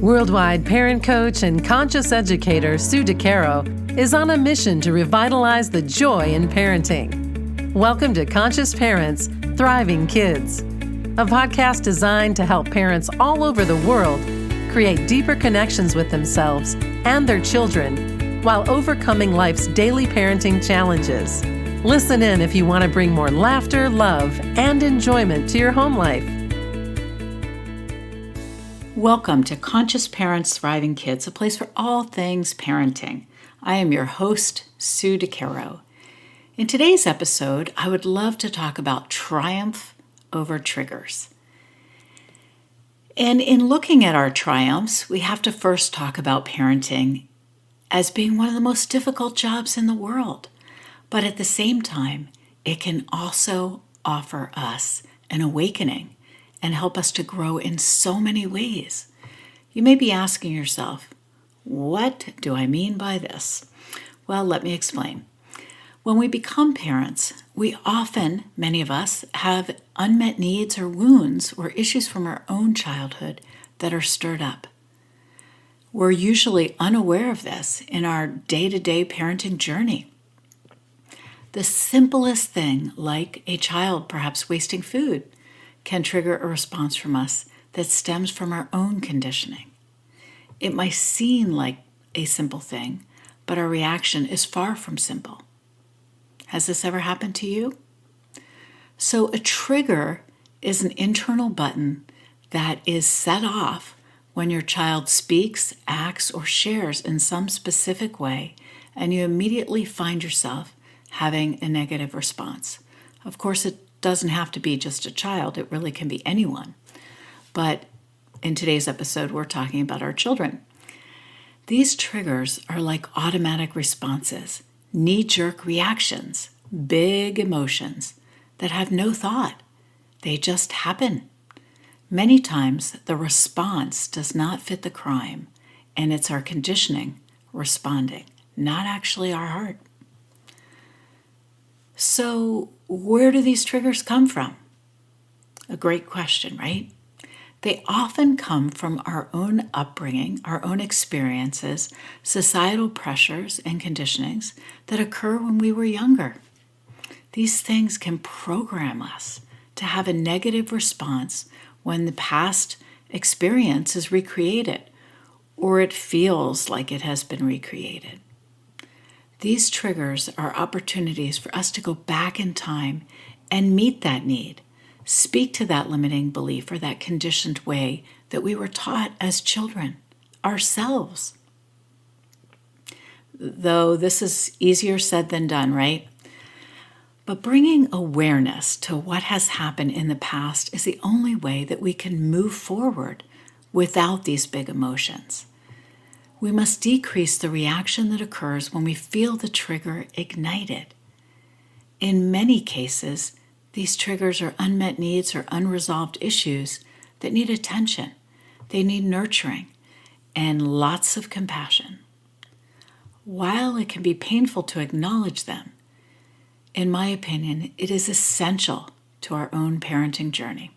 Worldwide parent coach and conscious educator Sue DeCaro is on a mission to revitalize the joy in parenting. Welcome to Conscious Parents, Thriving Kids, a podcast designed to help parents all over the world create deeper connections with themselves and their children while overcoming life's daily parenting challenges. Listen in if you want to bring more laughter, love, and enjoyment to your home life. Welcome to Conscious Parents, Thriving Kids, a place for all things parenting. I am your host, Sue DeCaro. In today's episode, I would love to talk about triumph over triggers. And in looking at our triumphs, we have to first talk about parenting as being one of the most difficult jobs in the world. But at the same time, it can also offer us an awakening and help us to grow in so many ways. You may be asking yourself, what do I mean by this? Well, let me explain. When we become parents, we often, many of us, have unmet needs or wounds or issues from our own childhood that are stirred up. We're usually unaware of this in our day-to-day parenting journey. The simplest thing, like a child perhaps wasting food, can trigger a response from us that stems from our own conditioning. It might seem like a simple thing, but our reaction is far from simple. Has this ever happened to you? So a trigger is an internal button that is set off when your child speaks, acts, or shares in some specific way, and you immediately find yourself having a negative response. Of course, it doesn't have to be just a child. It really can be anyone. But in today's episode, we're talking about our children. These triggers are like automatic responses, knee-jerk reactions, big emotions that have no thought. They just happen. Many times, the response does not fit the crime, and it's our conditioning responding, not actually our heart. So, where do these triggers come from? A great question, right? They often come from our own upbringing, our own experiences, societal pressures and conditionings that occur when we were younger. These things can program us to have a negative response when the past experience is recreated, or it feels like it has been recreated. These triggers are opportunities for us to go back in time and meet that need, speak to that limiting belief or that conditioned way that we were taught as children, ourselves. Though this is easier said than done, right? But bringing awareness to what has happened in the past is the only way that we can move forward without these big emotions. We must decrease the reaction that occurs when we feel the trigger ignited. In many cases, these triggers are unmet needs or unresolved issues that need attention. They need nurturing and lots of compassion. While it can be painful to acknowledge them, in my opinion, it is essential to our own parenting journey.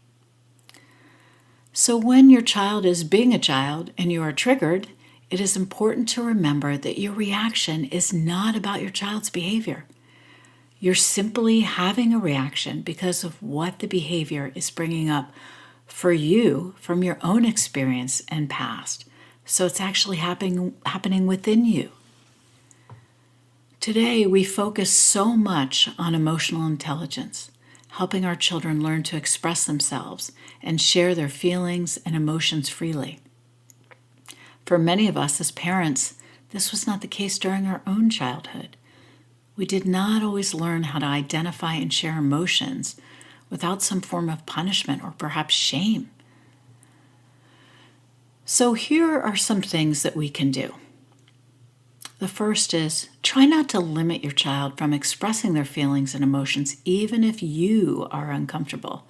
So when your child is being a child and you are triggered, it is important to remember that your reaction is not about your child's behavior. You're simply having a reaction because of what the behavior is bringing up for you from your own experience and past. So it's actually happening within you. Today, we focus so much on emotional intelligence, helping our children learn to express themselves and share their feelings and emotions freely. For many of us as parents, this was not the case during our own childhood. We did not always learn how to identify and share emotions without some form of punishment or perhaps shame. So here are some things that we can do. The first is try not to limit your child from expressing their feelings and emotions even if you are uncomfortable.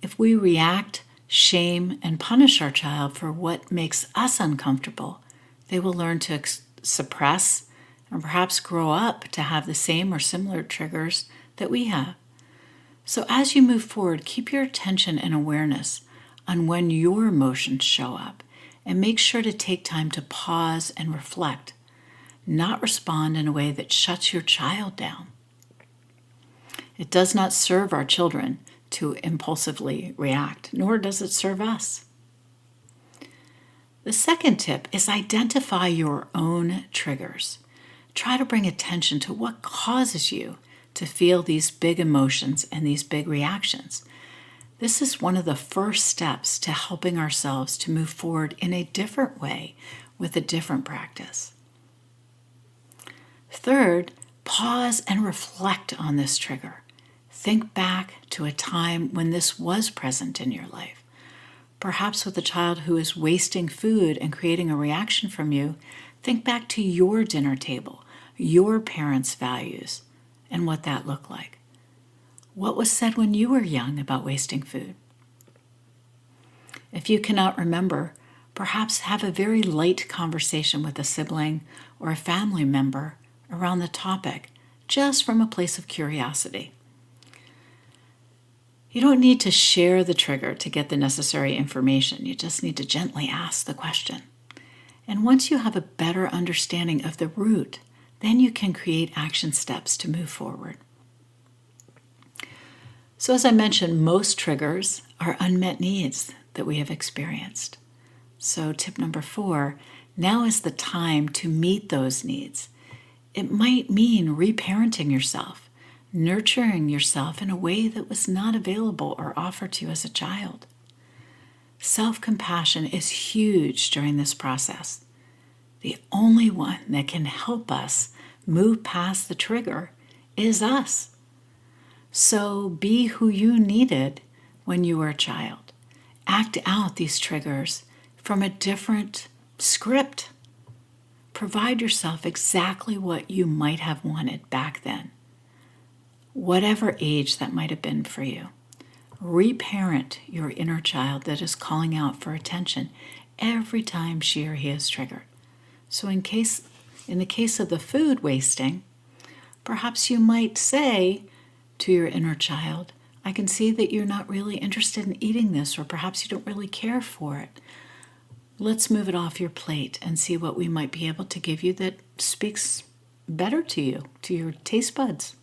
If we react, shame, and punish our child for what makes us uncomfortable, they will learn to suppress and perhaps grow up to have the same or similar triggers that we have. So as you move forward, keep your attention and awareness on when your emotions show up and make sure to take time to pause and reflect, not respond in a way that shuts your child down. It does not serve our children to impulsively react, nor does it serve us. The second tip is identify your own triggers. Try to bring attention to what causes you to feel these big emotions and these big reactions. This is one of the first steps to helping ourselves to move forward in a different way with a different practice. Third, pause and reflect on this trigger. Think back to a time when this was present in your life. Perhaps with a child who is wasting food and creating a reaction from you, think back to your dinner table, your parents' values, and what that looked like. What was said when you were young about wasting food? If you cannot remember, perhaps have a very light conversation with a sibling or a family member around the topic, just from a place of curiosity. You don't need to share the trigger to get the necessary information. You just need to gently ask the question. And once you have a better understanding of the root, then you can create action steps to move forward. So as I mentioned, most triggers are unmet needs that we have experienced. So tip number 4, now is the time to meet those needs. It might mean reparenting yourself, nurturing yourself in a way that was not available or offered to you as a child. Self-compassion is huge during this process. The only one that can help us move past the trigger is us. So be who you needed when you were a child. Act out these triggers from a different script. Provide yourself exactly what you might have wanted back then, whatever age that might have been for you. Reparent your inner child that is calling out for attention every time she or he is triggered. So in the case of the food wasting, perhaps you might say to your inner child, I can see that you're not really interested in eating this, or perhaps you don't really care for it. Let's move it off your plate and see what we might be able to give you that speaks better to you, to your taste buds.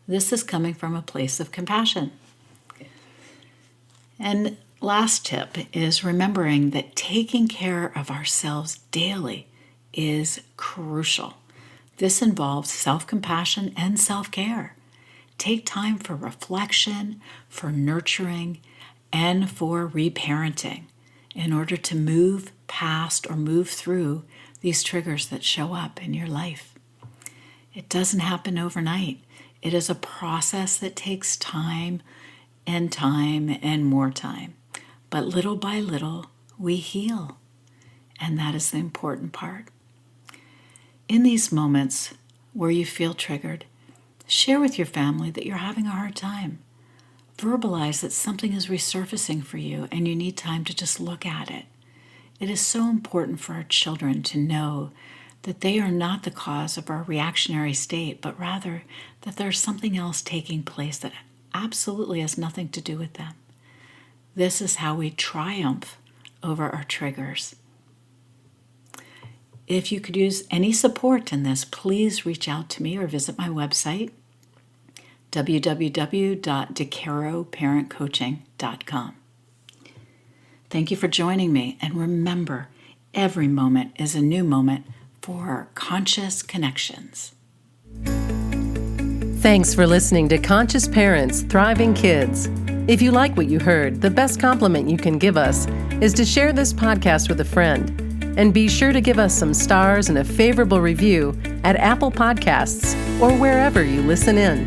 This is coming from a place of compassion. And last tip is remembering that taking care of ourselves daily is crucial. This involves self-compassion and self-care. Take time for reflection, for nurturing, and for reparenting in order to move past or move through these triggers that show up in your life. It doesn't happen overnight. It is a process that takes time and more time. But little by little, we heal. And that is the important part. In these moments where you feel triggered, share with your family that you're having a hard time. Verbalize that something is resurfacing for you and you need time to just look at it. It is so important for our children to know that they are not the cause of our reactionary state, but rather that there's something else taking place that absolutely has nothing to do with them. This is how we triumph over our triggers. If you could use any support in this, please reach out to me or visit my website, www.decaroparentcoaching.com. Thank you for joining me, and remember, every moment is a new moment for conscious connections. Thanks for listening to Conscious Parents, Thriving Kids. If you like what you heard, the best compliment you can give us is to share this podcast with a friend. And be sure to give us some stars and a favorable review at Apple Podcasts or wherever you listen in.